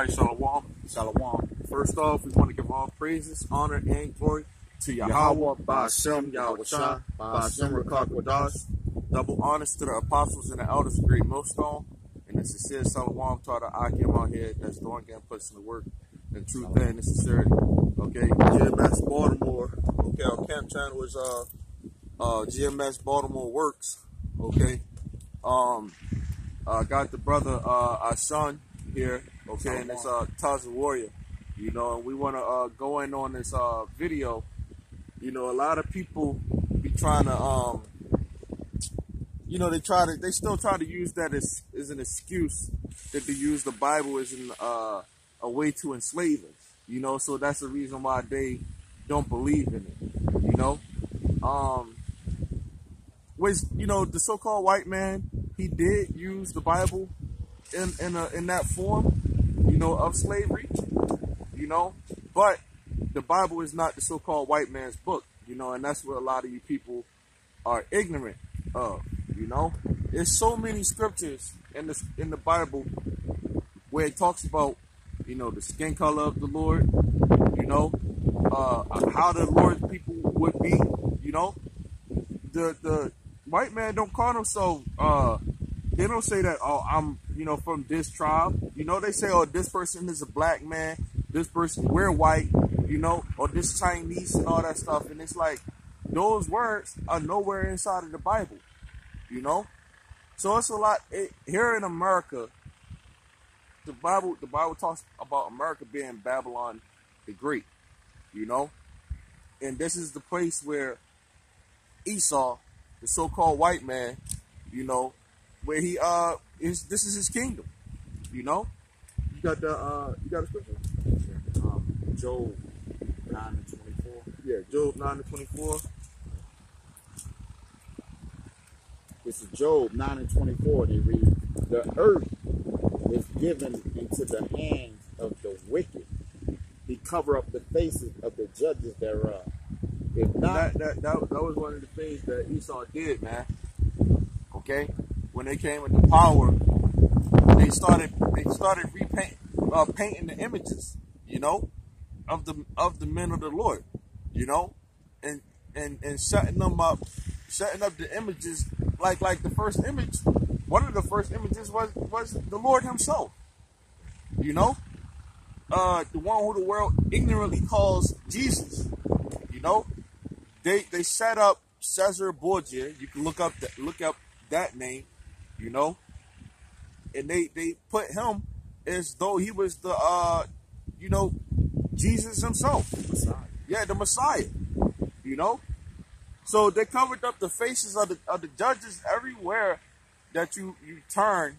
right, Shalom. Shalom. First off, we want to give all praises, honor, and glory to Yahweh, Ba'ashem, Yahushua, Ba'ashem, Rakak Wadash. Double honors to the apostles and the elders of Great Millstone, and the sincere Shalom to the Akim out here that's doing and pushing the work in truth and in sincerity. Okay, GMS Baltimore. Okay, our camp channel is GMS Baltimore Works. Okay, got the brother Ashan here. Okay, and it's Taza Warrior. You know, and we want to go in on this video. You know, a lot of people be trying to you know, they still try to use that as an excuse that they use the Bible as a way to enslave us. You know, so that's the reason why they don't believe in it. You know, you know, the so-called white man, he did use the Bible in that form, you know, of slavery. You know, but the Bible is not the so-called white man's book. You know, and that's what a lot of you people are ignorant of. You know, there's so many scriptures in the Bible where it talks about, you know, the skin color of the Lord, you know, how the Lord's people would be. You know, the white man don't call themselves, they don't say that, oh, I'm, you know, from this tribe. You know, they say, oh, this person is a black man, this person, we're white, you know, or this Chinese and all that stuff. And it's like, those words are nowhere inside of the Bible. You know, so it's a lot here in America. The Bible talks about America being Babylon the Great, you know, and this is the place where Esau, the so-called white man, you know, where he this is his kingdom, you know. You got a scripture? Job 9:24. Yeah, Job 9:24. This is Job 9:24. They read, "The earth is given into the hands of the wicked. He cover up the faces of the judges thereof." If not, that was one of the things that Esau did, man. Okay, when they came into power, they started painting the images, you know, of the men of the Lord, you know, and setting up the images. Like the first image, one of the first images was the Lord himself. You know? The one who the world ignorantly calls Jesus. You know? They set up Caesar Borgia. You can look up that name, you know? And they put him as though he was the you know, Jesus himself. the Messiah. Yeah, the Messiah. You know? So they covered up the faces of the judges everywhere that you turn.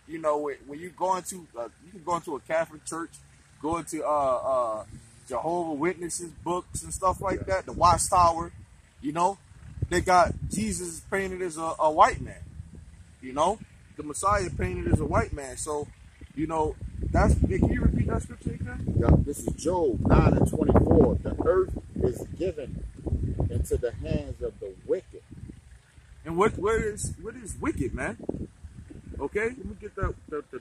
You know, when you go into you can go into a Catholic church, go into Jehovah's Witnesses books and stuff like that. The Watchtower, you know, they got Jesus painted as a white man. You know, the Messiah painted as a white man. So, you know, can you repeat that scripture again? Yeah, this is Job 9:24. The earth is given into the hands of the wicked. And what is wicked, man? Okay, let me get the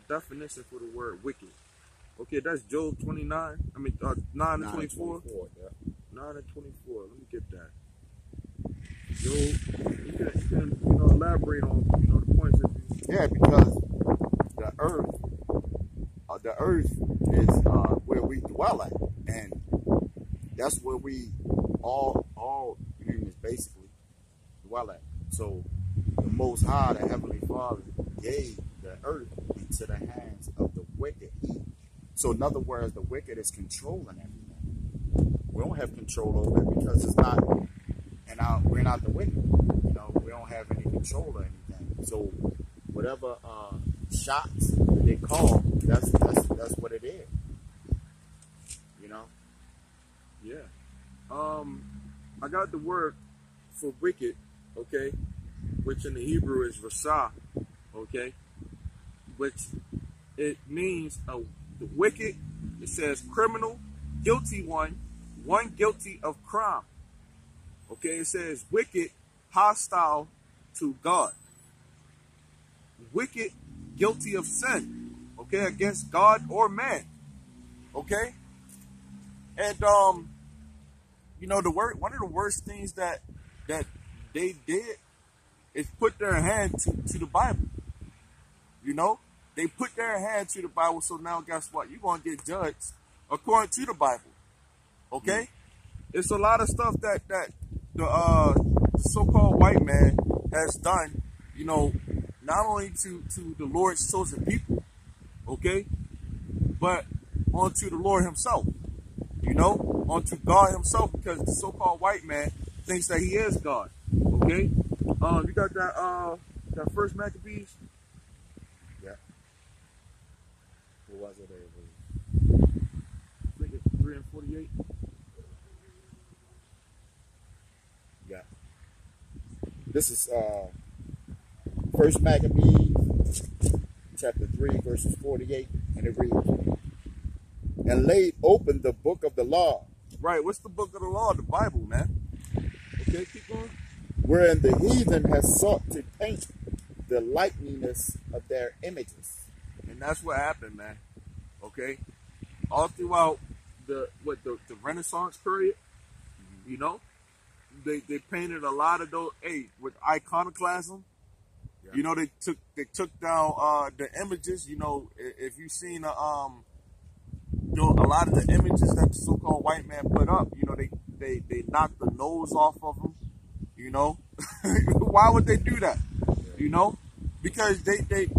definition for the word wicked. Okay, that's Job 29. I mean 9:24. 9:24. Let me get that. Job, you can you know, elaborate on, you know, the points that you. Yeah, because the earth is where we dwell at, and that's where we all humans basically dwell at. So the Most High, the Heavenly Father, gave the earth into the hands of the wicked. So in other words, the wicked is controlling everything. We don't have control over it because it's not, and we're not the wicked. You know, we don't have any control or anything. So whatever shots that they call, that's what it is. You know. Yeah. I got the word for wicked, okay, which in the Hebrew is rasha, okay, which it means the wicked. It says criminal, guilty one guilty of crime. Okay, it says wicked, hostile to God. Wicked, guilty of sin. okay, against God or man, okay? And you know, one of the worst things that they did is put their hand to the Bible. You know, they put their hand to the Bible, so now guess what? You're gonna get judged according to the Bible. Okay? It's a lot of stuff that the so-called white man has done, you know, not only to the Lord's chosen people, okay, but onto the Lord himself, you know, onto God himself, because the so-called white man thinks that he is God. Okay? You got that first Maccabees? Yeah. What was it? I think it's 3 and 48. Yeah. This is First Maccabees, chapter 3, verses 48, and it reads, "And laid open the book of the law." Right. What's the book of the law? The Bible, man. Okay, keep going. "Wherein the heathen has sought to paint the likeness of their images." And that's what happened, man. Okay? All throughout the Renaissance period, you know, they painted a lot of those with iconoclasm. Yeah. You know, they took down the images. You know, if you've seen a lot of the images that the so-called white man put up, you know, they knocked the nose off of them. You know, why would they do that? You know, because they feel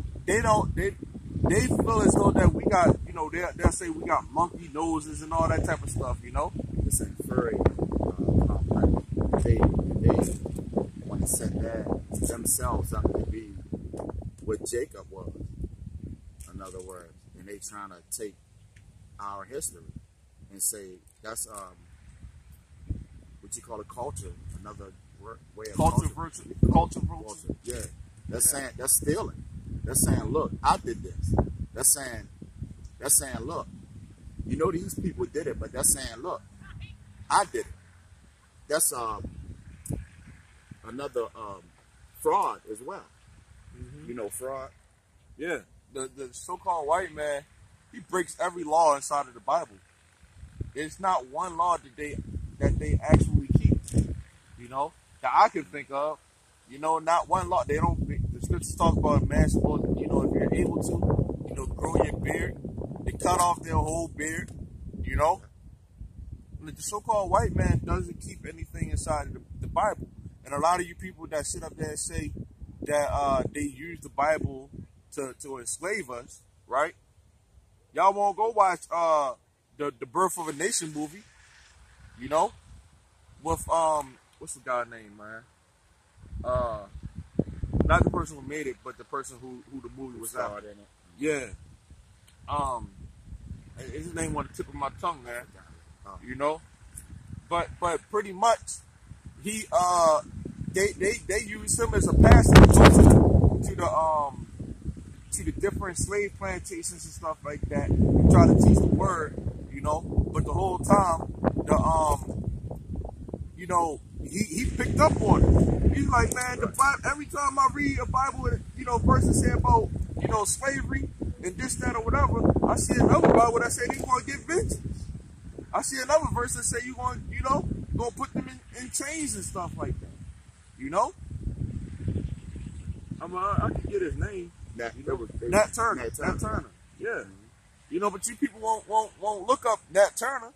as though that we got, you know, they'll say we got monkey noses and all that type of stuff. You know, it's infuriating. They want to set themselves up to be what Jacob was. In other words, and they trying to take our history and say that's what you call a culture, another way of culture. Yeah, saying that's stealing. That's saying, look, I did this. That's saying, look, you know these people did it, but that's saying, look, I did it. That's another fraud as well. Mm-hmm. You know, fraud. Yeah, the so-called white man, he breaks every law inside of the Bible. There's not one law that they actually keep. You know, that I can think of. You know, not one law. They don't. The scriptures talk about a man supposed, you know, if you're able to, you know, grow your beard. They cut off their whole beard. You know, and the so-called white man doesn't keep anything inside of the Bible. And a lot of you people that sit up there and say that they use the Bible to enslave us, right? Y'all won't go watch the Birth of a Nation movie, you know, with what's the guy's name, man? Not the person who made it, but the person who the movie was out. In it. Yeah. His name on the tip of my tongue, man. You know, but pretty much he they use him as a pastor to the different slave plantations and stuff like that, and try to teach the word, you know. But the whole time, you know, he picked up on it. He's like, man, the Bible, every time I read a Bible, you know, person say about, you know, slavery and this, that, or whatever, I see another Bible that say they want to get vengeance. I see another verse that say you going, you know, gonna put them in chains and stuff like that. You know, I can get his name. Nat Turner. Nat Turner. Yeah. Mm-hmm. You know, but you people won't look up Nat Turner.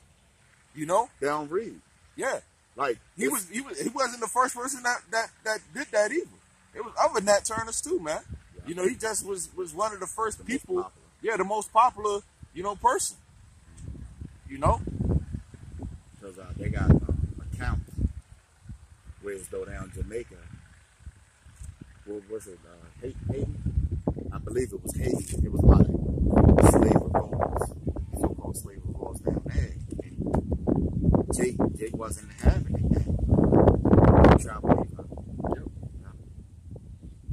You know, they don't read. Yeah. Like he wasn't the first person that did that either. It was other Nat Turners too, man. Yeah. You know, he just was one of the first people. Yeah, the most popular, you know, person. You know, because they got accounts where it's though down Jamaica. What was it? Haiti? I believe it was Haiti. It was like slave revolts, so-called slave revolts down there. And Jake wasn't having it then. Yep.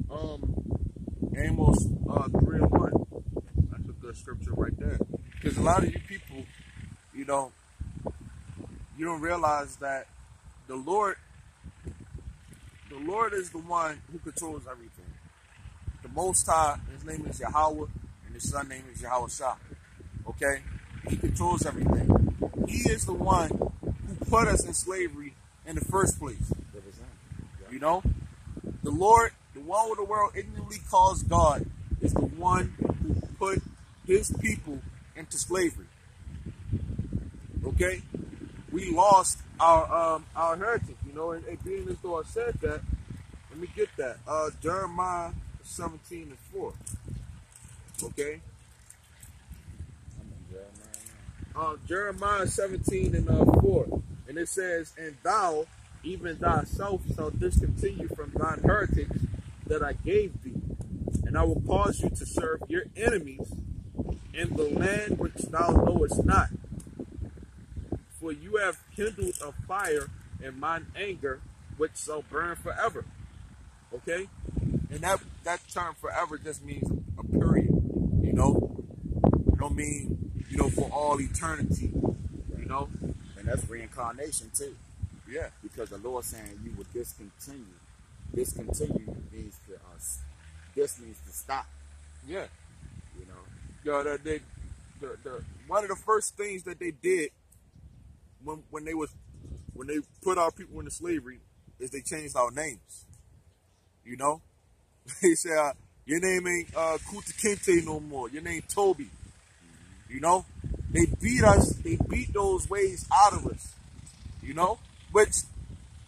Yeah. Amos 3:1. That's a good scripture right there. Because a lot of you people, you know, you don't realize that the Lord is the one who controls everything. The Most High, his name is Yahweh, and His son name is Yahweh Shah. Okay? He controls everything. He is the one who put us in slavery in the first place. You know? The Lord, the one with the world ignorantly calls God, is the one who put his people into slavery. Okay? We lost our heritage, you know, and being as though I said that, let me get that. Jeremiah 17:4. Okay? Jeremiah 17:4. And it says, and thou, even thyself, shalt discontinue from thine heritage that I gave thee, and I will cause you to serve your enemies in the land which thou knowest not. For you have kindled a fire in mine anger, which shall burn forever. Okay? And that term forever just means a period, you know? It don't mean, you know, for all eternity, you know? And that's reincarnation too. Yeah. Because the Lord saying you will discontinue. Discontinue means to us. This means to stop. Yeah. You know? Yeah, the one of the first things that they did when they put our people into slavery is they changed our names. You know? They said, your name ain't Kuta Kente no more. Your name Toby. You know? They beat us. They beat those ways out of us. You know? Which,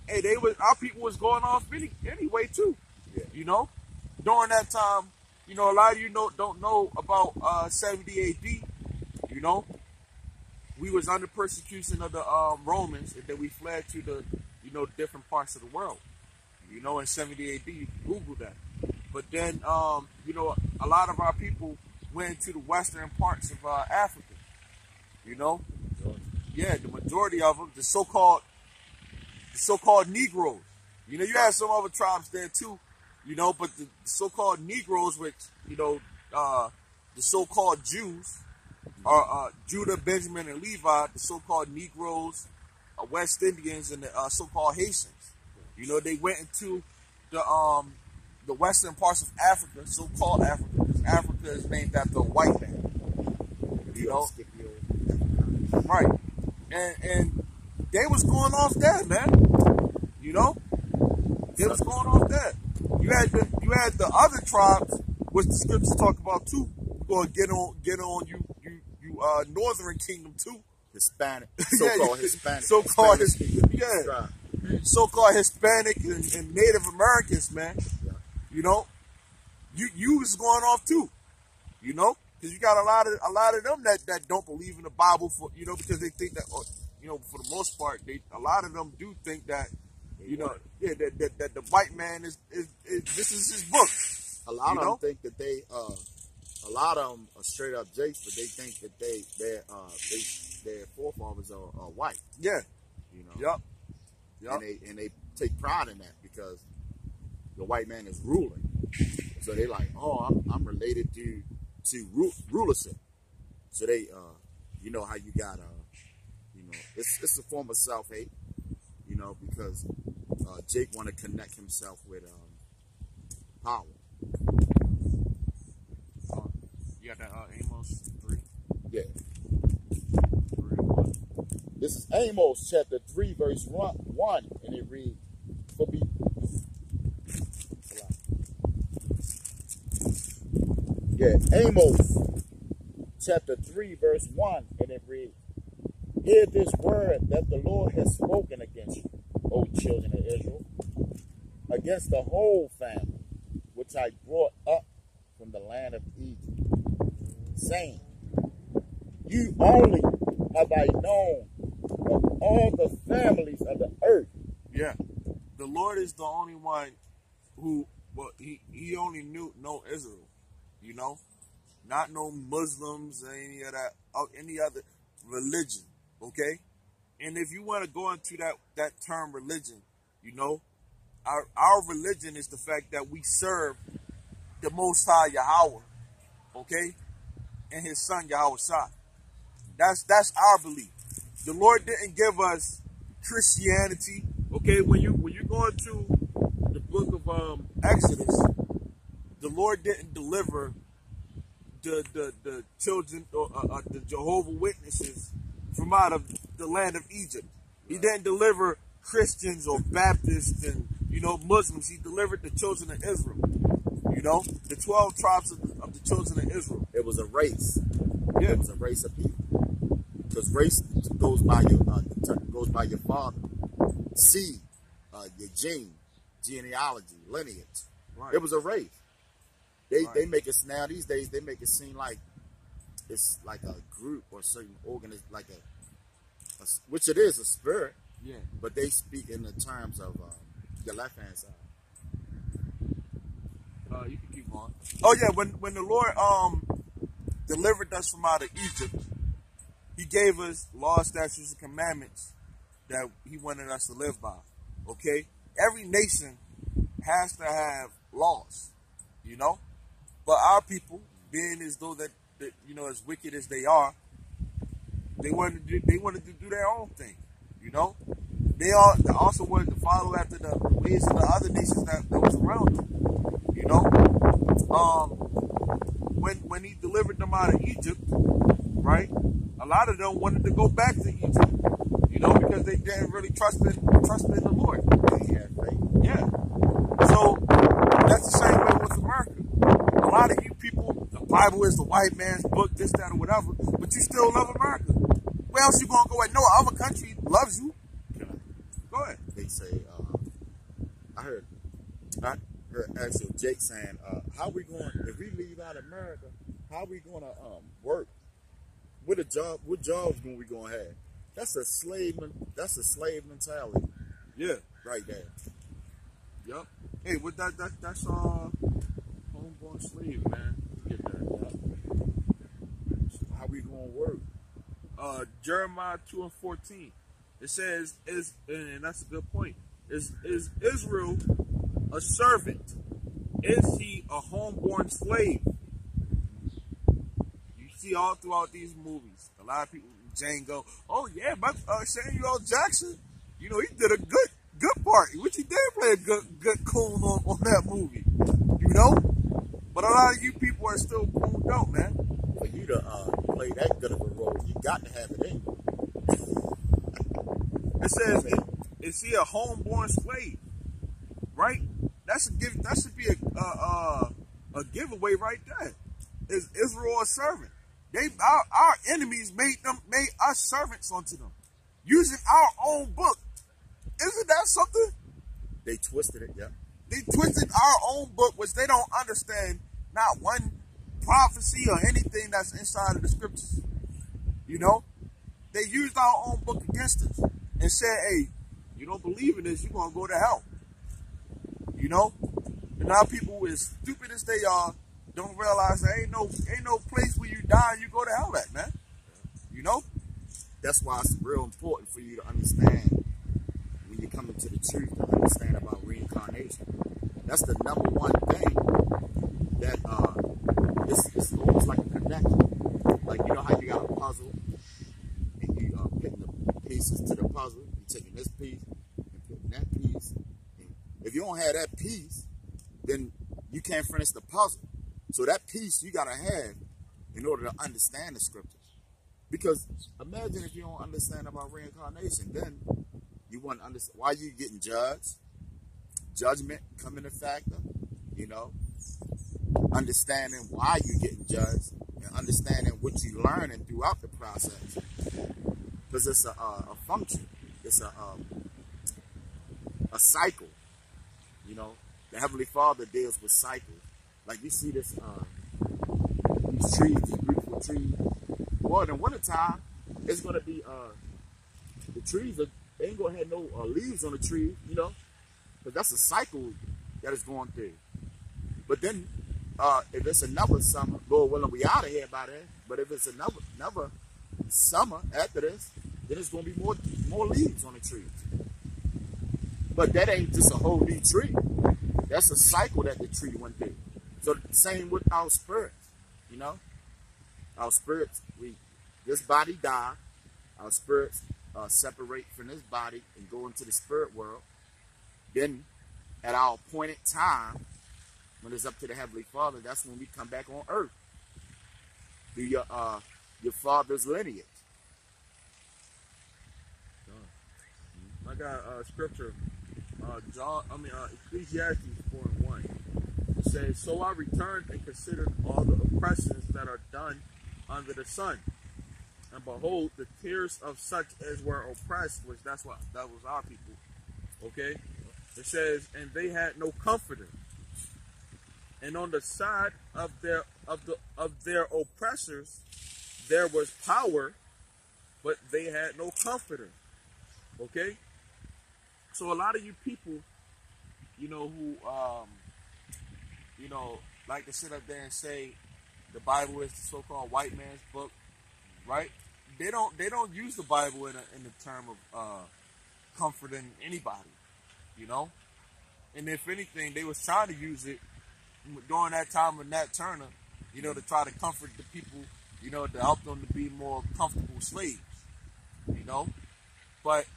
hey, our people was going off anyway too. Yeah. You know? During that time, you know, a lot of you don't know about 70 AD. You know? We was under persecution of the Romans, and then we fled to the, you know, different parts of the world. You know, in 70 AD, you can Google that. But then, you know, a lot of our people went to the western parts of Africa. You know? Yeah, the majority of them, the so-called Negroes. You know, you have some other tribes there too, you know, but the so-called Negroes, which, you know, the so-called Jews, are Judah, Benjamin, and Levi, the so-called Negroes, West Indians, and the so-called Haitians. You know, they went into the western parts of Africa, so-called Africa, because Africa is named after a white man. You know? Right. And they was going off there, man. You know? They was going off there. You had the other tribes, which the scriptures talk about too. We're gonna get on you northern kingdom too. Hispanic. So-called Hispanic. So-called Hispanic. So-called Hispanic and Native Americans, man. Yeah. You know? You was going off too. You know? Because you got a lot of them that don't believe in the Bible, for, you know, because they think that, you know, for the most part, a lot of them do think that, you know, yeah, that the white man is this is his book. A lot of them think that a lot of them are straight up jakes, but they think that their forefathers are white. Yeah. You know. Yep. And they take pride in that because the white man is ruling. So they like, oh, I'm related to rulership. So they, you know how you got, you know, it's a form of self-hate, you know, because Jake want to connect himself with power. You got that Amos 3? Yeah. 3:1. This is Amos chapter 3, verse 1, and it reads, Amos chapter 3, verse 1, and it reads, hear this word that the Lord has spoken against you, O children of Israel, against the whole family, which I brought up from the land of Egypt, saying, you only have I known of all the families of the earth. Yeah. The Lord is the only one who, well, he only know Israel, you know? Not no Muslims or any of that, or any other religion, okay? And if you want to go into that term religion, you know, our religion is the fact that we serve the Most High Yahweh, okay? And his son Yahweh Shah. That's our belief. The Lord didn't give us Christianity, okay? When you go into the book of Exodus, the Lord didn't deliver the children or the Jehovah Witnesses from out of the land of Egypt. He didn't deliver Christians or Baptists and Muslims. He delivered the children of Israel. The 12 tribes of the children of Israel. It was a race. Yeah. It was a race of people. Because race goes by your father, seed, your genealogy, lineage. Right. It was a race. They make us now these days. They make it seem like it's like a group or certain organism, like a which it is a spirit. Yeah. But they speak in the terms of your left hand side. You can keep going. Oh yeah, when the Lord delivered us from out of Egypt, He gave us laws, statutes, and commandments that He wanted us to live by. Okay, every nation has to have laws, but our people, being as though that as wicked as they are, they wanted to do their own thing. They also wanted to follow after the ways of the other nations that was around them. When He delivered them out of Egypt, right? A lot of them wanted to go back to Egypt, because they didn't really trust in the Lord. Yeah. So that's the same way with America. A lot of you people, the Bible is the white man's book, this, that, or whatever, but you still love America. Where else you gonna go? No other country loves you. Go ahead. They say, I heard actually Jake saying, how we going, if we leave out America, how we going to work? What jobs we going to have? That's a slave mentality. Yeah. Right there. Yup. Hey, what that's homeborn slave, man. You get that. So how we going to work? Jeremiah 2:14. It says, and that's a good point. Is Israel a servant? Is he a homeborn slave? You see all throughout these movies, a lot of people, Django, oh yeah, but Samuel Jackson, he did a good part, which he did play a good coon on that movie, But a lot of you people are still cooned out, man. For you to play that good of a role, you got to have it in you. It says, is he a homeborn slave? Right? That should be a giveaway right there. Is Israel a servant? Our enemies made us servants unto them, using our own book. Isn't that something? They twisted it, yeah. They twisted our own book, which they don't understand not one prophecy or anything that's inside of the scriptures. They used our own book against us and said, hey, you don't believe in this, you're going to go to hell. And now people, as stupid as they are, don't realize there ain't no place where you die and you go to hell at, man. That's why it's real important for you to understand when you come into the truth, to understand about reincarnation. That's the number one thing that it's almost like a connection. Like, how you got a puzzle and you putting the pieces to the puzzle. You're taking this piece and putting that piece. And if you don't have that piece, then you can't finish the puzzle. So that piece you got to have in order to understand the scriptures. Because imagine if you don't understand about reincarnation, then you wouldn't understand why you getting judged. Judgment come into factor, understanding why you're getting judged and understanding what you're learning throughout the process. Because it's a function. It's a cycle. The Heavenly Father deals with cycles. Like you see this, these trees, these beautiful trees. Well, in the wintertime, it's going to be, the trees ain't going to have no leaves on the tree, because that's a cycle that is going through. But then, if it's another summer, Lord willing, we out of here by then. But if it's another summer after this, then it's going to be more leaves on the tree. But that ain't just a whole new tree. That's a cycle that the tree went through. So the same with our spirits, Our spirits, this body die. Our spirits separate from this body and go into the spirit world. Then, at our appointed time, when it's up to the Heavenly Father, that's when we come back on earth. through your father's lineage. I got scripture, Ecclesiastes 4:1. It says, "So I returned and considered all the oppressions that are done under the sun, and behold, the tears of such as were oppressed," which that was our people. Okay, it says, "And they had no comforter, and on the side of their oppressors there was power, but they had no comforter." Okay. So a lot of you people, who, like to sit up there and say the Bible is the so-called white man's book, right? They don't use the Bible in the term of comforting anybody, And if anything, they was trying to use it during that time of Nat Turner, to try to comfort the people, to help them to be more comfortable slaves, But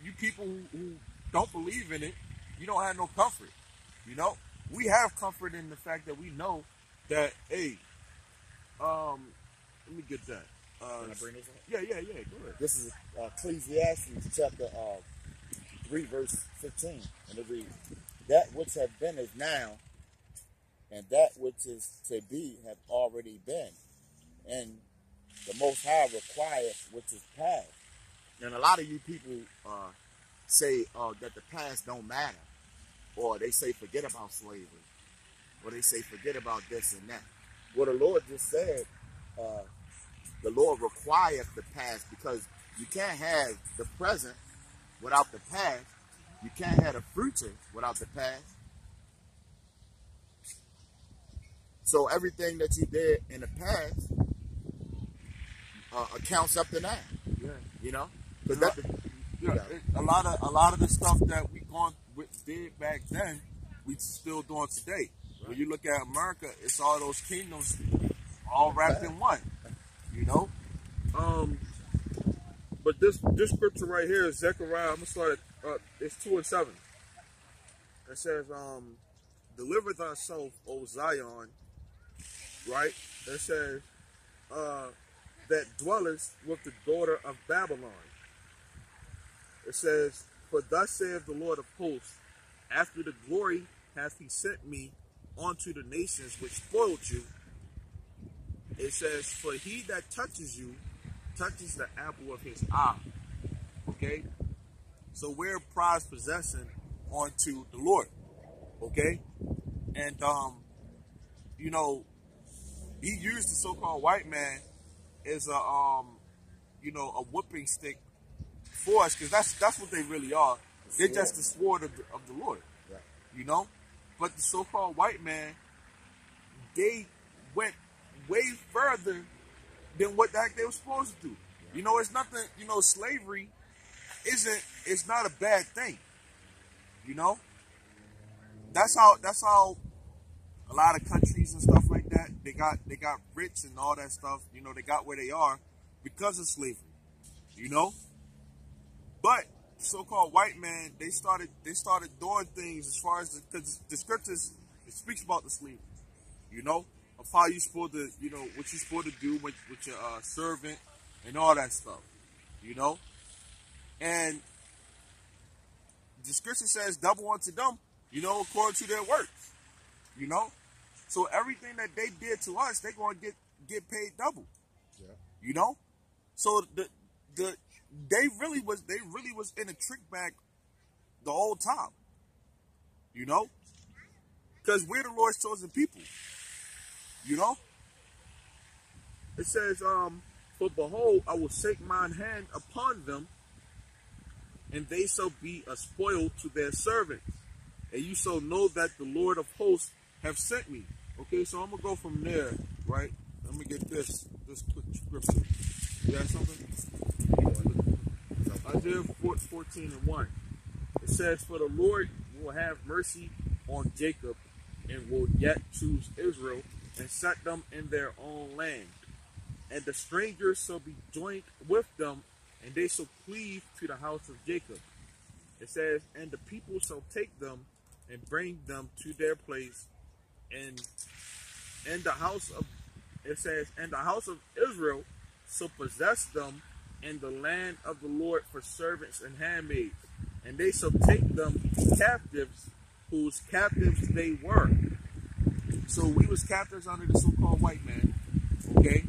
you people who don't believe in it, you don't have no comfort. We have comfort in the fact that we know that, hey, let me get that. Can I bring this up? Yeah, go ahead. This is Ecclesiastes chapter 3, verse 15. And it reads, "That which have been is now, and that which is to be have already been. And the Most High requires which is past." And a lot of you people say that the past don't matter. Or they say forget about slavery. Or they say forget about this and that. Well, the Lord just said the Lord requires the past, because you can't have the present without the past. You can't have the future without the past. So everything that you did in the past accounts up to now. Yeah. Because a lot of the stuff that we did back then, we still doing today. Right. When you look at America, it's all those kingdoms all wrapped in one. But this scripture right here is Zechariah. I'm gonna start at it's 2:7. It says, "Deliver thyself, O Zion." Right. It says, "that dwellest with the daughter of Babylon." It says, "For thus saith the Lord of hosts, after the glory hath he sent me unto the nations which spoiled you." It says, "For he that touches you touches the apple of his eye." Okay? So we're prized possession unto the Lord. Okay? And, he used the so-called white man as a whipping stick for us, because that's what they really are. They're just the sword of the Lord. Right. But the so-called white man, they went way further than what the heck they were supposed to do. It's nothing, slavery it's not a bad thing. That's how a lot of countries and stuff like that, they got rich and all that stuff, they got where they are because of slavery. But so-called white man, they started doing things as far as because the scriptures, it speaks about the slavery, of how you supposed to, what you're supposed to do with your servant and all that stuff, and the scripture says double unto them, according to their works, so everything that they did to us, they're going to get paid double, so they really was in a trick bag the whole time, because we're the Lord's chosen people, It says, "For behold, I will shake mine hand upon them, and they shall be a spoil to their servants, and you shall know that the Lord of hosts have sent me." Okay, so I'm gonna go from there, right? Let me get this quick scripture. You got something? Isaiah 14:1. It says, "For the Lord will have mercy on Jacob, and will yet choose Israel, and set them in their own land. And the strangers shall be joined with them, and they shall cleave to the house of Jacob." It says, "And the people shall take them and bring them to their place, and the house of it says, and the house of Israel shall possess them in the land of the Lord for servants and handmaids, and they shall take them captives, whose captives they were. So we was captives under the so-called white man, okay,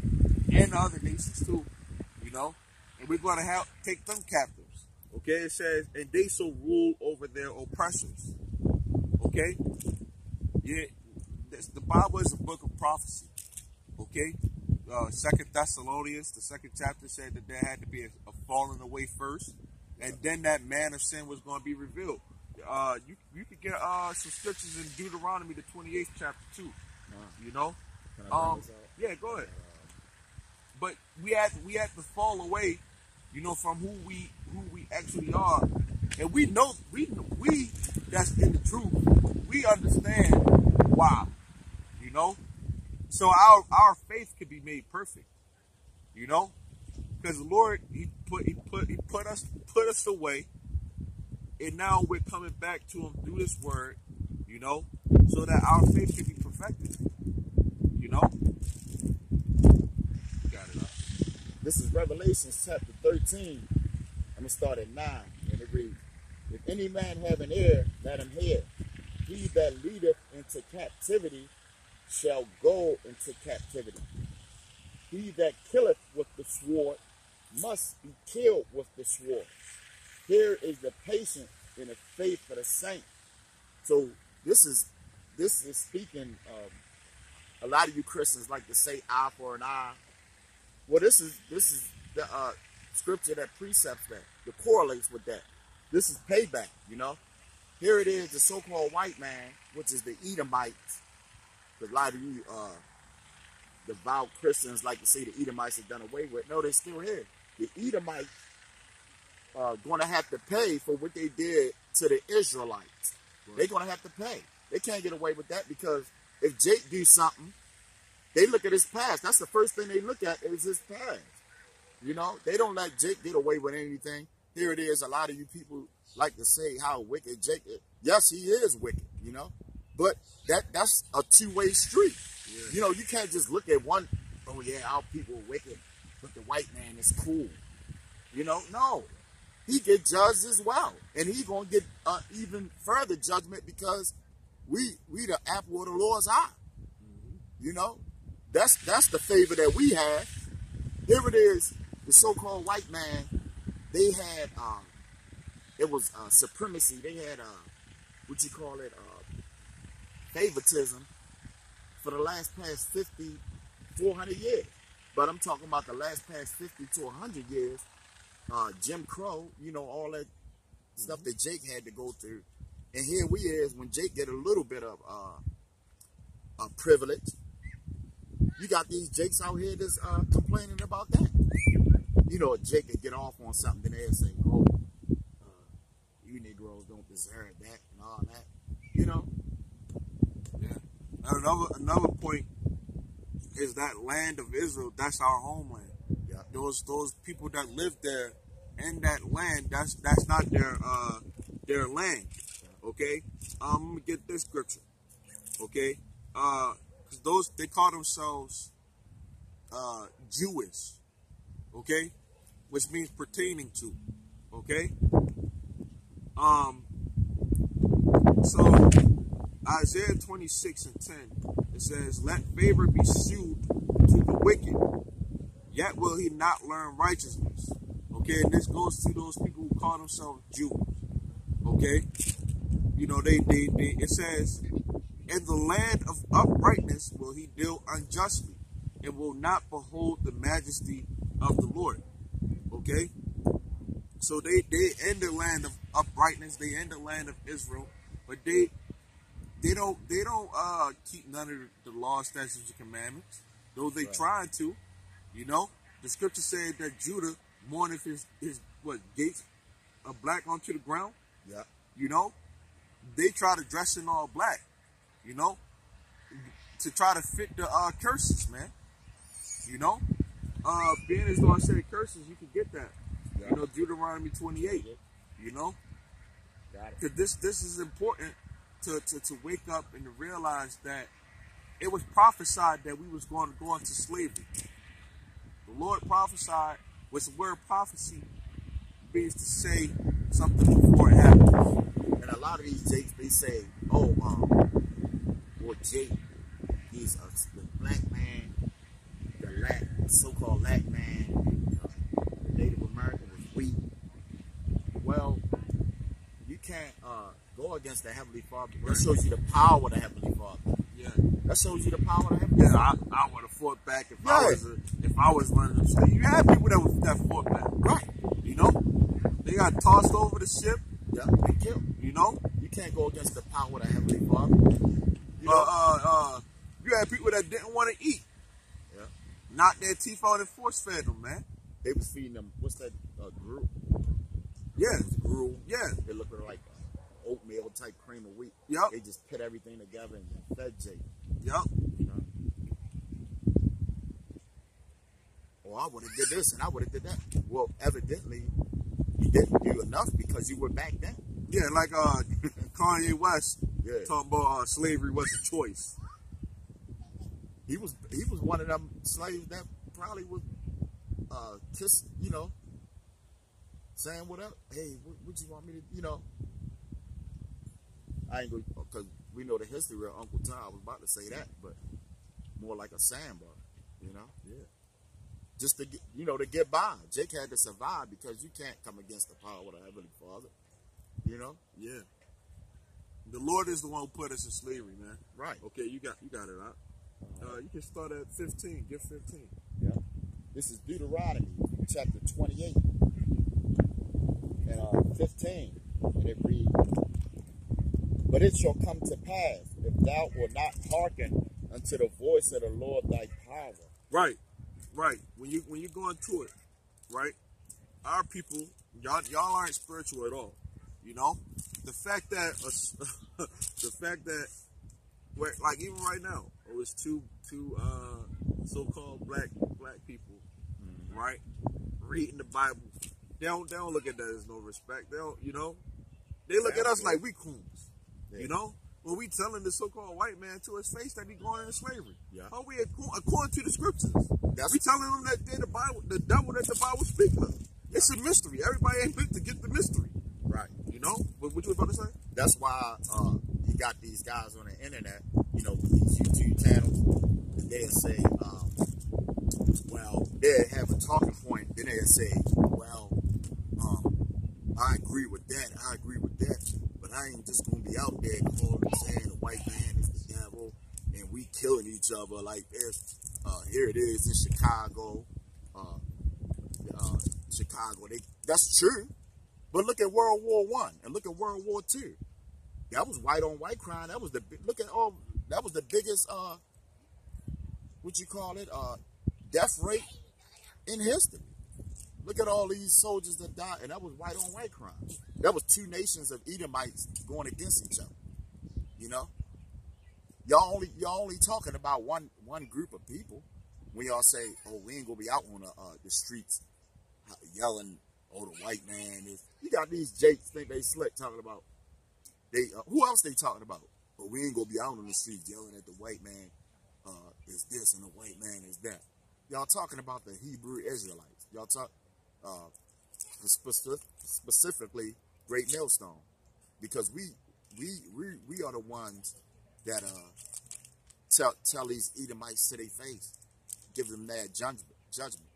and other nations too, you know, and we're going to take them captives, okay. It says, and they shall rule over their oppressors, okay. Yeah, the Bible is a book of prophecy, okay. 2 Thessalonians, the 2nd chapter, said that there had to be a falling away first, and then that man of sin was going to be revealed. You could get some scriptures in Deuteronomy, the 28th chapter too. You know, yeah, go ahead. But we had to fall away, you know, from who we actually are, and we know we that's in the truth. We understand why, you know. So our faith could be made perfect, you know, because the Lord he put us away, and now we're coming back to Him through His Word, you know, so that our faith can be perfected, you know. Got it up. This is Revelation chapter 13. I'm gonna start at 9, and it reads: If any man have an ear, let him hear. He that leadeth into captivity shall go into captivity. He that killeth with the sword must be killed with the sword. Here is the patience and the faith of the saint. So this is speaking. A lot of you Christians like to say eye for an eye. Well, this is the scripture that precepts that correlates with that. This is payback. You know, here it is, the so-called white man, which is the Edomites. A lot of you devout Christians like to say the Edomites are done away with. No, they're still here. The Edomites are going to have to pay for what they did to the Israelites. Right. They're going to have to pay. They can't get away with that, because if Jake do something, they look at his past. That's the first thing they look at is his past. You know, they don't let Jake get away with anything. Here it is. A lot of you people like to say how wicked Jake is. Yes, he is wicked, you know. But that's a two-way street. Yeah. You know, you can't just look at one, oh yeah, our people are wicked, but the white man is cool. You know, no. He get judged as well. And he gonna get even further judgment, because we the apple of the Lord's eye. Mm-hmm. You know? That's the favor that we have. Here it is, the so-called white man, they had it was supremacy. They had what you call it, favoritism for the past 50, 400 years. But I'm talking about the past 50 to 100 years. Jim Crow, you know, all that stuff that Jake had to go through. And here we is, when Jake get a little bit of privilege, you got these Jakes out here that's complaining about that. You know, Jake could get off on something, then they'll say, oh, you Negroes don't deserve that and all that. You know? Another point is that land of Israel, that's our homeland. Yeah. Those people that live there in that land, that's not their land. Okay? I'm gonna get this scripture. Okay? Because they call themselves Jewish. Okay? Which means pertaining to. Okay? So Isaiah 26:10, it says, let favor be shewed to the wicked, yet will he not learn righteousness. Okay, and this goes to those people who call themselves Jews. Okay, you know, it says, in the land of uprightness will he deal unjustly, and will not behold the majesty of the Lord. Okay, so they in the land of uprightness, they in the land of Israel, but they don't keep none of the law, statutes, and commandments, though they try to. You know, the scripture said that Judah mourneth his gates are black onto the ground. Yeah. You know, they try to dress in all black. You know, to try to fit the curses, man. You know, being as though I said curses, you can get that. Yeah. You know, Deuteronomy 28. You know, because this is important. To wake up and to realize that it was prophesied that we was going to go into slavery. The Lord prophesied, which the word prophecy means to say something before it happens. And a lot of these Jakes, they say, oh, well, Jake, he's the black man, the so-called black man, the Native American was weak. Well, you can't go against the Heavenly Father. That shows you the power of the Heavenly Father. Yeah. That shows you the power of the Heavenly Father. I would have fought back if I was running the state. You had people that fought back. Right. You know? They got tossed over the ship. Yeah, they killed. You know? You can't go against the power of the Heavenly Father. You had people that didn't want to eat. Yeah. Knocked their teeth out and force fed them, man. They was feeding them, what's that, gruel? Yeah. Gruel. Yeah. They look like oatmeal type cream of wheat. Yep. They just put everything together and fed Jake. Yep. You know? Well, I would have did this and I would have did that. Well, evidently, you didn't do enough because you were back then. Yeah, like Kanye West talking about slavery was a choice. He was one of them slaves that probably was kiss, you know, saying what up? Hey, what you want me to, you know? I ain't going because we know the history of Uncle Tom. I was about to say that, but more like a sandbar, you know? Yeah. Just to get, you know, to get by. Jake had to survive because you can't come against the power of the Heavenly Father. You know? Yeah. The Lord is the one who put us in slavery, man. Right. Okay, you got it out. You can start at 15. Give 15. Yeah. This is Deuteronomy chapter 28 and 15, and it reads, "But it shall come to pass, if thou wilt not hearken unto the voice of the Lord thy power." Right, right. When you go into it, right? Our people, y'all aren't spiritual at all. You know, the fact that like even right now, it was two so-called black people, right, reading the Bible. They don't look at that as no respect. They don't, you know, they look at us like we coons. You know, when we telling the so-called white man to his face that he going into slavery. Yeah. How we according to the scriptures? We telling them that they're the Bible, the devil that the Bible speaks of. It's a mystery. Everybody ain't meant to get the mystery. Right. You know? What you was about to say? That's why you got these guys on the internet, you know, these YouTube channels, and they'll say, well, they'll have a talking point, then they'll say, well, I agree with that, but I ain't just gonna be out there calling and saying the white man is the devil and we killing each other like this. Here it is in Chicago. That's true. But look at World War I and look at World War II. That was white on white crime. That was the biggest death rate in history. Look at all these soldiers that died, and that was white on white crime. That was two nations of Edomites going against each other. You know, y'all only talking about one group of people when y'all say, "Oh, we ain't gonna be out on the streets yelling, oh, the white man is." You got these Jakes think they slick talking about who else they talking about? But we ain't gonna be out on the streets yelling at the white man is this and the white man is that. Y'all talking about the Hebrew Israelites. Y'all talk specifically Great Millstone, because we are the ones that tell these Edomites to their face, give them that judgment.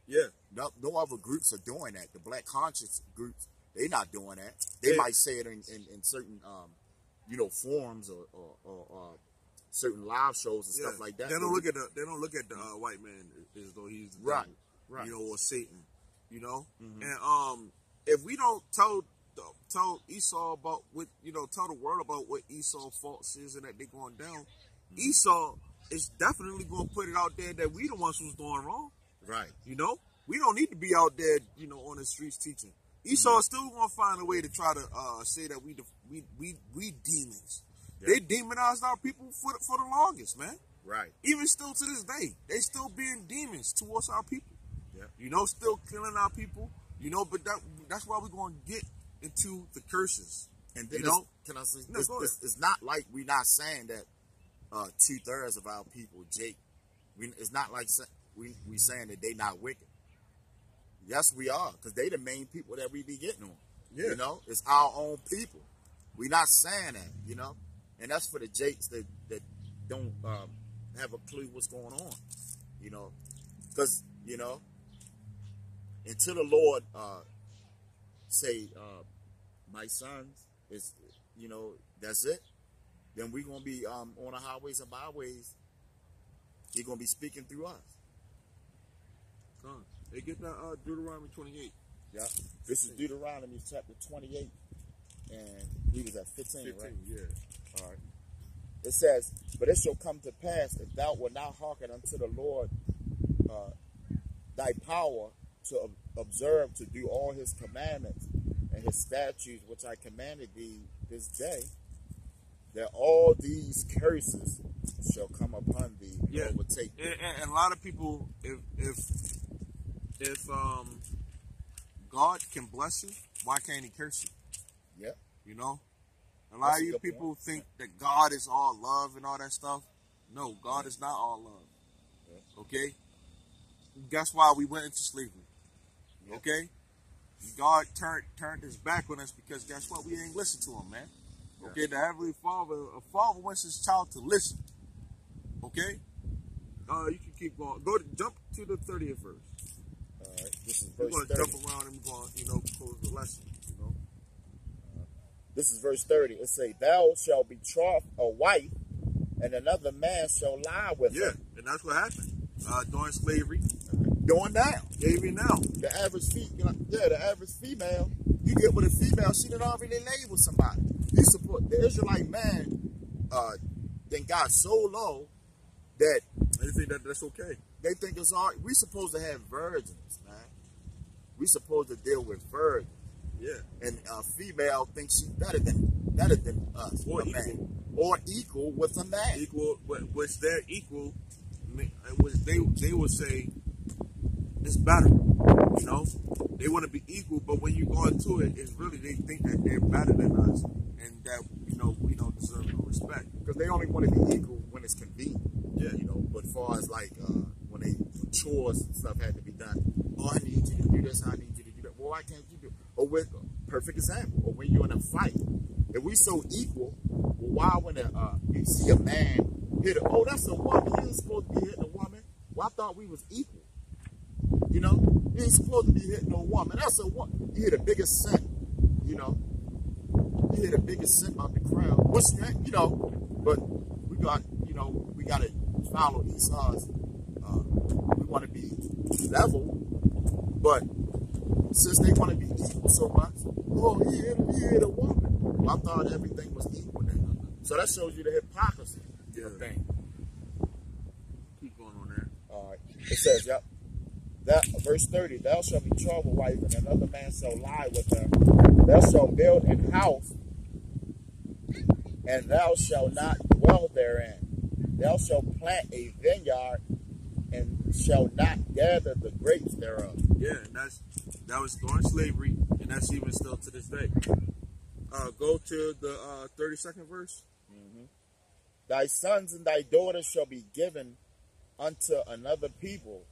Yeah. No other groups are doing that. The black conscious groups, they not doing that. They might say it in certain forums or certain live shows and stuff like that. They don't look at the white man as though he's the devil, right, you know, or Satan, you know. And if we don't tell Esau about what, you know, tell the world about what Esau's faults is and that they're going down, Esau is definitely going to put it out there that we the ones who's doing wrong. Right. You know, we don't need to be out there, you know, on the streets teaching. Esau is still going to find a way to try to say that we demons. Yep. They demonized our people for the longest, man. Right. Even still to this day, they still being demons towards our people. Yeah. You know, still killing our people. You know, but that's why we're going to get into the curses. And then you know, can I say, it's not like we're not saying that 2/3 of our people, Jake. It's not like we saying that they not wicked. Yes, we are, because they the main people that we be getting on. Yeah. You know, it's our own people. We not saying that, you know, and that's for the Jakes that don't have a clue what's going on, you know, because you know, until the Lord say, my sons is, you know, that's it, then we're gonna be on the highways and byways. He's gonna be speaking through us. Come. Hey, get that Deuteronomy 28. Yeah. This is Deuteronomy chapter 28, and he was at 15, right? Yeah. All right. It says, but it shall come to pass, if thou wilt not hearken unto the Lord thy power to observe to do all his commandments and his statutes which I commanded thee this day, that all these curses shall come upon thee and overtake thee. And a lot of people, if God can bless you, why can't he curse you? Yeah. You know? A lot of you people think that God is all love and all that stuff. No, God is not all love. Yeah. Okay? That's why we went into slavery. Yeah. Okay? God turned his back on us because guess what? We ain't listen to him, man. Yeah. Okay, the Heavenly Father, a father wants his child to listen. Okay? You can keep going. Jump to the 30th verse. All right. This is We're verse going to 30. jump around and we're going to, close the lesson, you know? This is verse 30. It say, thou shalt betroth a wife, and another man shall lie with her. Yeah, and that's what happened during slavery. Going down. Yeah, even now. The average female, you get with a female, she done already laid with somebody. You support the Israelite man, then got so low that They think that that's okay. they think it's all. We supposed to have virgins, man. We supposed to deal with virgins. Yeah. And a female thinks she's better than us, Or a man, equal. or equal with a man. Equal, which they're equal, which they will say it's better. You know, they want to be equal, but when you go into it, it's really they think that they're better than us, and that we don't deserve no respect. Because they only want to be equal when it's convenient. Yeah. You know, but as far as like when chores and stuff had to be done, oh, I need you to do this, I need you to do that. Well, why can't you do it? Or with perfect example, or when you're in a fight, if we so equal, well, why when you see a man hit a, oh, that's a woman, you ain't supposed to be hitting a woman. Well, I thought we was equal. You know, you ain't supposed to be hitting a woman. That's a woman. You hit the biggest cent. You know, you hit the biggest cent out the crowd. What's that? You know, but we got to follow Esau's. We want to be level, but since they want to be equal so much, oh, he hit a woman. Well, I thought everything was equal then. So that shows you the hypocrisy of thing. Keep going on there. All right. It says, yep. That verse 30, thou shalt betroth a wife, and another man shall lie with her. Thou shalt build an house, and thou shalt not dwell therein. Thou shalt plant a vineyard, and shalt not gather the grapes thereof. Yeah, and that was during slavery, and that's even still to this day. Go to the 32nd verse. Mm-hmm. Thy sons and thy daughters shall be given unto another people,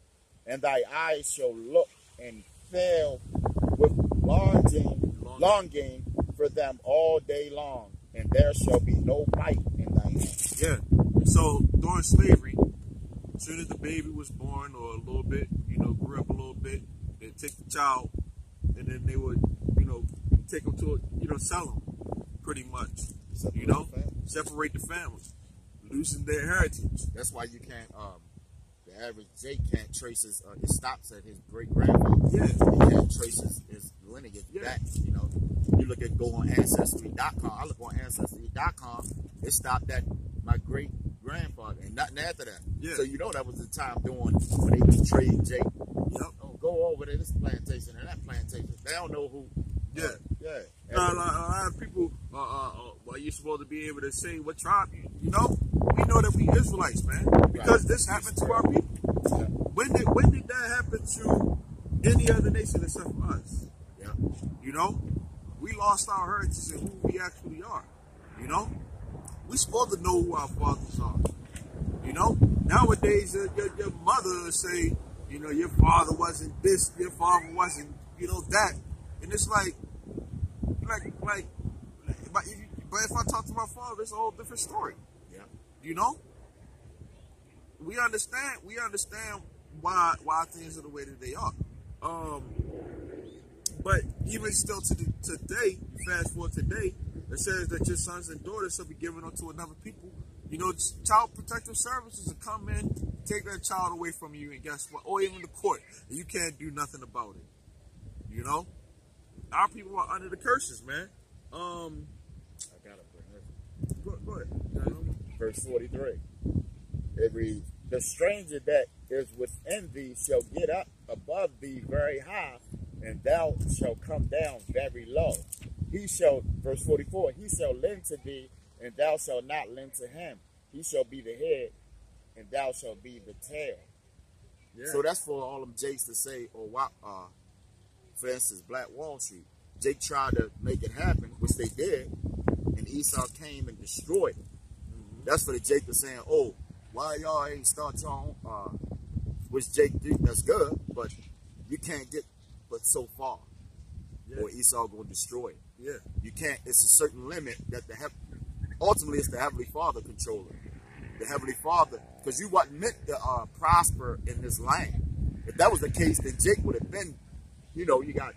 and thy eyes shall look and fail with longing for them all day long, and there shall be no light in thy hand. Yeah. So during slavery, as soon as the baby was born or a little bit, grew up a little bit, they'd take the child and then they would, take them to, sell them pretty much. Separate the family, losing their heritage. That's why you can't, the average Jake can't trace his, it stops at his great-grandfather. Yeah. He can't trace his lineage back, You go on Ancestry.com. I look on Ancestry.com, it stopped at my great-grandfather and nothing after that. Yeah. So that was the time when they betrayed Jake. Yep. Oh, go over to this plantation and that plantation. They don't know who. Yeah. Yeah. A lot of people, well, you're supposed to be able to say what tribe we know that we Israelites, man, because this happened to our people. Yeah. When did that happen to any other nation except for us? Yeah. We lost our heritage and who we actually are. We supposed to know who our fathers are. You know, nowadays your mother say, you know, your father wasn't this, your father wasn't, you know, that, and it's like, but if I talk to my father, it's a whole different story. Yeah. You know, we understand why things are the way that they are. But even still today, fast forward today, it says that your sons and daughters shall be given unto another people. You know, child protective services will come in, take that child away from you, and guess what? Or even the court, and you can't do nothing about it. You know, our people are under the curses, man. I gotta bring this. Go ahead. Verse 43. It reads, "The stranger that is within thee shall get up above thee very high, and thou shalt come down very low. He shall," verse 44, "he shall lend to thee, and thou shalt not lend to him. He shall be the head, and thou shalt be the tail." Yeah. So that's for all them Jakes to say, or for instance, Black Wall Street. Jake tried to make it happen, which they did, and Esau came and destroyed it. That's for the Jake to saying, "Oh, why y'all ain't start your own?" Which Jake did, that's good, but you can't get but so far, or Esau gonna destroy it. Yeah, you can't. It's a certain limit that ultimately it's the Heavenly Father controller. The Heavenly Father, because you wasn't meant to prosper in this land. If that was the case, then Jake would have been. You know, you got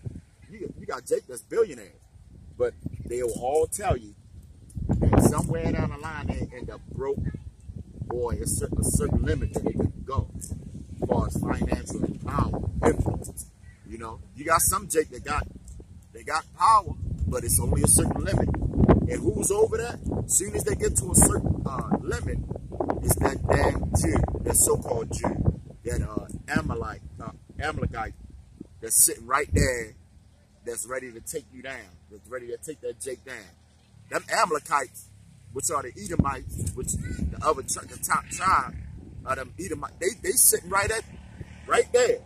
Jake that's billionaires, but they will all tell you that somewhere down the line they end up broke, or a certain limit that they can go as far as financial and power influence. You know, you got some Jake that got power, but it's only a certain limit. And who's over that? As soon as they get to a certain limit, it's that damn Jew, that so-called Jew, that Amalekite, that's sitting right there, that's ready to take you down, that's ready to take that Jake down. Them Amalekites, which are the Edomites, which the other the top tribe of them Edomites, they sitting right there.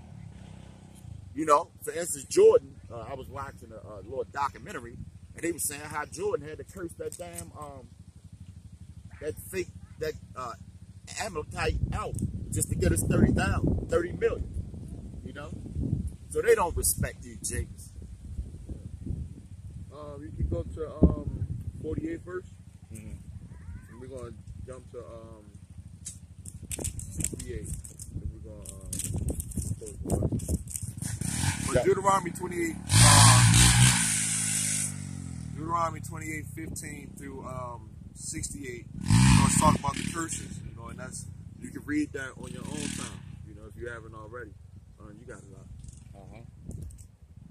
You know, for instance, Jordan, I was watching a little documentary, and they were saying how Jordan had to curse that damn that Amalekite out just to get us 30 million. You know, so they don't respect you, Jakes. You can go to 48th verse, and we're gonna jump to 68, and we're gonna but Deuteronomy 28, Deuteronomy 28:15 through 68. You know, it's talking about the curses. You know, and that's, you can read that on your own time. You know, if you haven't already, you got it up.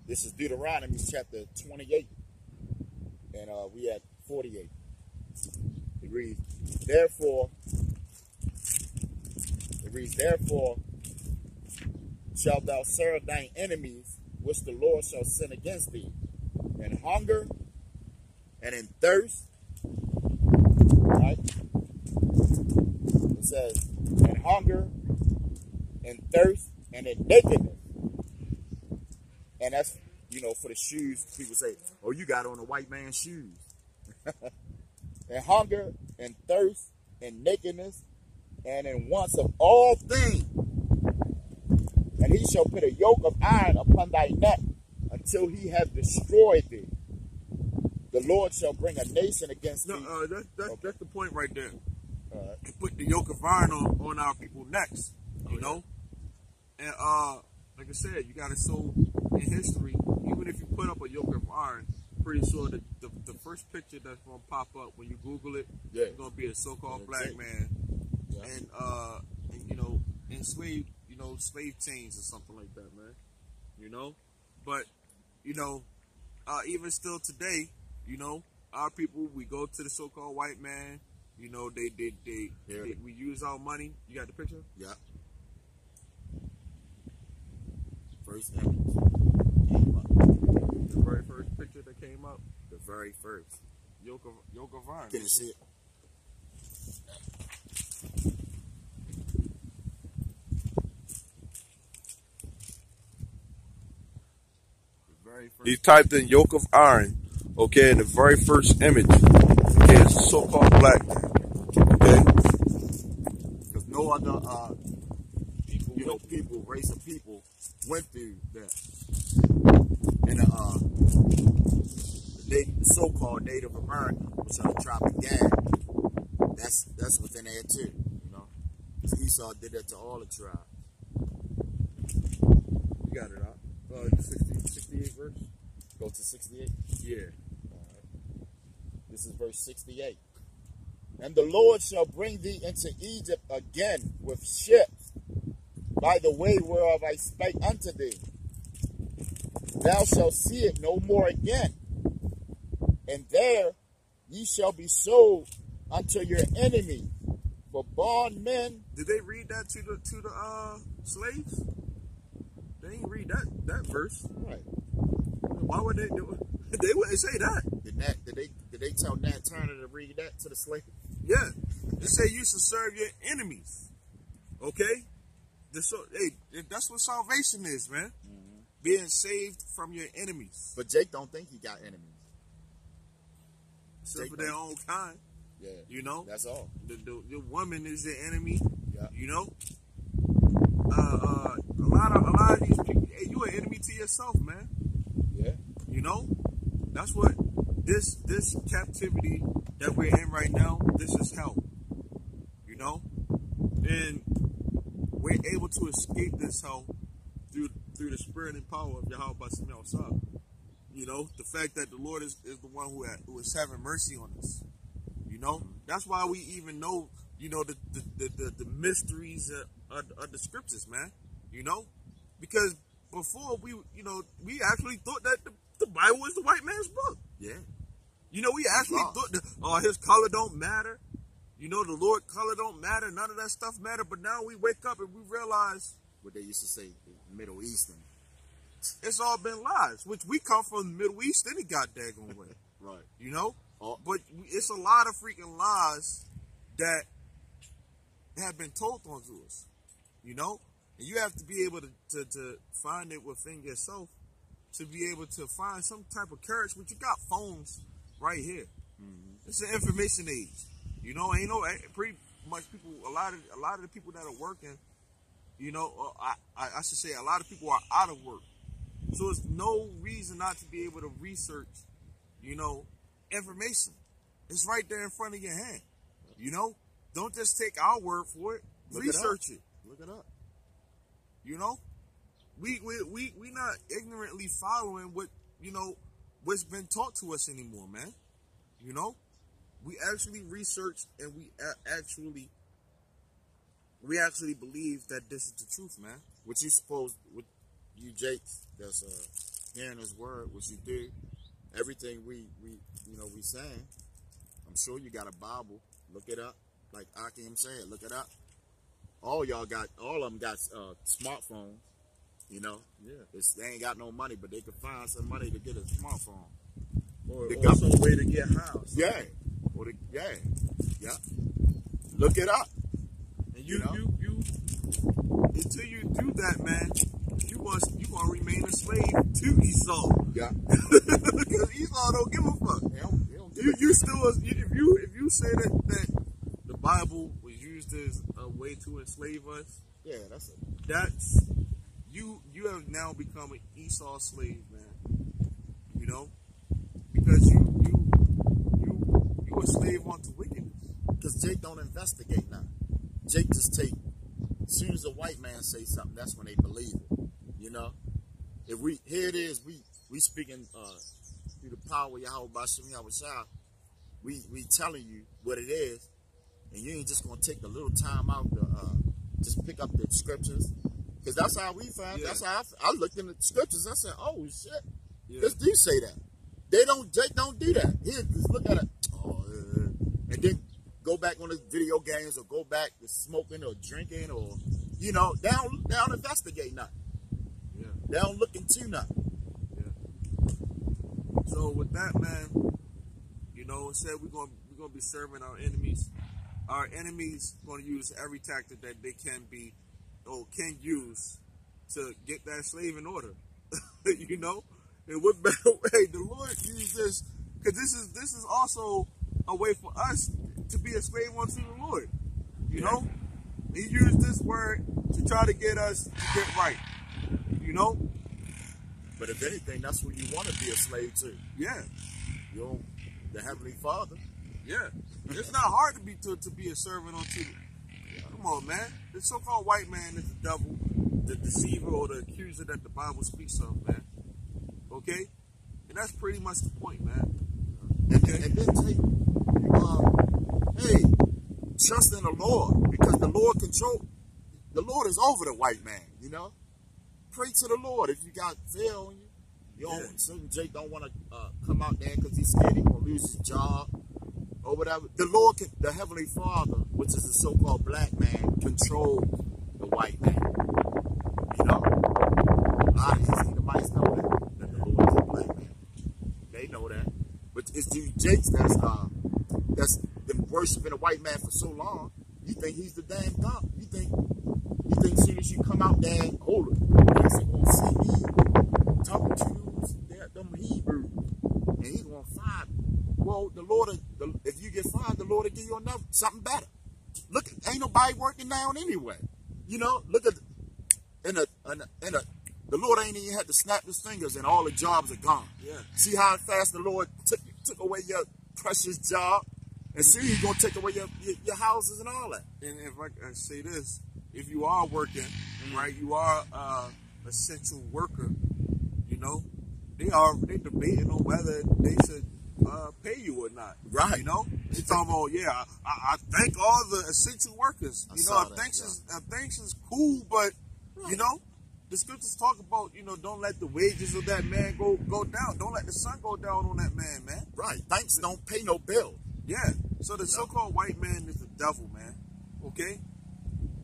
This is Deuteronomy chapter 28, and we at 48. It reads, therefore, shalt thou serve thine enemies, which the Lord shall send against thee, in hunger and in thirst. Right? It says, in hunger, in thirst, and in nakedness. And that's, you know, for the shoes, people say, "Oh, you got on a white man's shoes." In hunger, and thirst, and nakedness, and in wants of all things. And he shall put a yoke of iron upon thy neck until he have destroyed thee. The Lord shall bring a nation against thee. That's the point right there. To put the yoke of iron on our people's necks, you know? And like I said, you got to show in history, even if you put up a yoke of iron, pretty sure that the first picture that's going to pop up when you Google it, it's going to be a so-called black man and you know, enslaved, you know, slave chains or something like that, man. You know? But, you know, even still today, you know, our people, we go to the so-called white man, you know, we use our money. You got the picture? Yeah. First image came up. The very first picture that came up? The very first. Yoke of iron. Can you see it? He typed in yoke of iron, okay, in the very first image. Okay, this so-called black man. Okay? Because no other people, race of people went through that. And the so-called Native American, which are the tribe of Gad, that's within there too, you know. Because Esau did that to all the tribes. You got it out. 68 verse. Go to 68. Yeah. This is verse 68. And the Lord shall bring thee into Egypt again with ships, by the way whereof I spake unto thee. Thou shalt see it no more again. And there ye shall be sold unto your enemy for bondmen. Did they read that to the slaves? They ain't read that verse. Right. Why would they do it? They wouldn't say that. Did they tell Nat Turner to read that to the slaves? Yeah. They say you should serve your enemies. Okay? Hey, that's what salvation is, man. Mm-hmm. Being saved from your enemies. But Jake don't think he got enemies. Except for their own kind. Yeah. You know? That's all. The woman is the enemy. Yeah. You know? A lot of these people, hey, you an enemy to yourself, man. Yeah. You know? That's what this captivity that we're in right now, this is hell. You know? And we're able to escape this hell through the spirit and power of Yahweh Bashem Yahusha. You know, the fact that the Lord is the one who is having mercy on us. You know? That's why we even know, you know, the mysteries of the scriptures, man. You know? Because before we actually thought that the Bible was the white man's book. Yeah. You know, we actually thought his color don't matter. You know, the Lord color don't matter. None of that stuff matter. But now we wake up and we realize what they used to say, Middle Eastern. It's all been lies, which we come from the Middle East any goddamn way. Right. You know? But it's a lot of freaking lies that have been told onto us. You know? And you have to be able to find it within yourself to be able to find some type of courage. But you got phones right here. Mm-hmm. It's an information age. You know, pretty much people, a lot of the people that are working, you know, I should say a lot of people are out of work. So there's no reason not to be able to research, you know, information. It's right there in front of your hand. You know, don't just take our word for it. Research it. Look it up. You know, we not ignorantly following what, you know, what's been taught to us anymore, man. You know, we actually research and we actually believe that this is the truth, man. What you suppose, with you, Jake, that's hearing his word, what you do, everything we saying, I'm sure you got a Bible. Look it up. Like Akim said, look it up. All of them got smartphones, you know. Yeah. They ain't got no money, but they could find some money to get a smartphone. Or some way to get housed. Yeah. Yeah. Look it up. And you until you do that, man, you gonna remain a slave to Esau. Yeah. Because Esau don't give a fuck. If you say that the Bible was used as a way to enslave us, yeah, that's you have now become an Esau slave, man. You know, because you a slave unto wickedness. Because Jake don't investigate now. Jake just take. As soon as a white man say something, that's when they believe it. You know, here it is. We speaking through the power of Yahweh Bashem Yahusha. We telling you what it is, and you ain't just gonna take a little time out to just pick up the scriptures, because that's how we found. Yeah. That's how I looked in the scriptures. I said, "Oh shit, this do say that." Jake don't do that. Here, just look at it. And then go back on the video games or go back to smoking or drinking or, you know, they don't investigate nothing. Yeah. They don't look into nothing. Yeah. So with that, man, you know, it said we're gonna be serving our enemies. Our enemies gonna use every tactic that they can can use to get that slave in order. You know? And what better way the Lord used this, because this is also a way for us to be a slave unto the Lord. You know? He used this word to try to get us to get right. You know? But if anything, that's what you want to be a slave to. Yeah. You know, the Heavenly Father. Yeah. It's not hard to be a servant unto the. Come on, man. The so-called white man is the devil, the deceiver, or the accuser that the Bible speaks of, man. Okay? And that's pretty much the point, man. Okay? And then take, hey, trust in the Lord, because the Lord is over the white man, you know? Pray to the Lord if you got fail on you. Certain Jake don't want to come out there because he's scared he's going to lose his job or whatever. The Lord, the Heavenly Father, which is the so-called black man, control the white man. You know? A lot of Edomites know that the Lord is a black man. They know that. But it's these Jakes that's been worshiping a white man for so long, you think he's the damn God. You think as soon as you come out there, hold it, they're going to see me talking to you, them Hebrews, and he's going to find me. Well, the Lord, if you get fined, the Lord will give you something better. Look, ain't nobody working down anyway. You know, look at the Lord ain't even had to snap his fingers and all the jobs are gone. Yeah. See how fast the Lord took away your precious job, and see he's gonna take away your houses and all that. And if I say this, if you are working, right, you are essential worker, you know, they debating on whether they should pay you or not. Right. You know? They talking about, yeah, I thank all the essential workers. You know, thanks is cool, but you know, the scriptures talk about, you know, don't let the wages of that man go down. Don't let the sun go down on that man, man. Right. Thanks don't pay no bill. Yeah. So the so-called white man is the devil, man. Okay?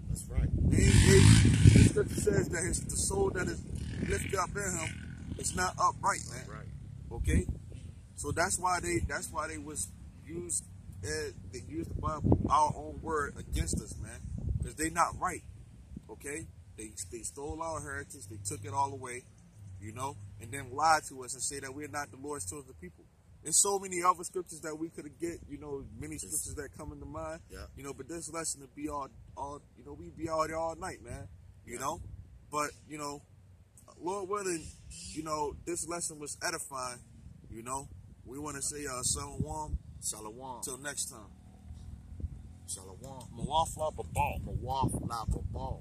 That's right. The scripture says that the soul that is lifted up in him is not upright, man. Right. Okay? So that's why they was used they used the Bible, our own word, against us, man. Because they not right. Okay? They stole our heritage, they took it all away, you know, and then lied to us and say that we're not the Lord's chosen people. There's so many other scriptures that we could get, you know, many scriptures that come into mind, you know, but this lesson to be all, you know, we be out there all night, man, you know, but, you know, Lord willing, you know, this lesson was edifying, you know, we want to say, Shalom. Shalom. Till next time. Shalom. Mawaf la babal. Mawaf la babal.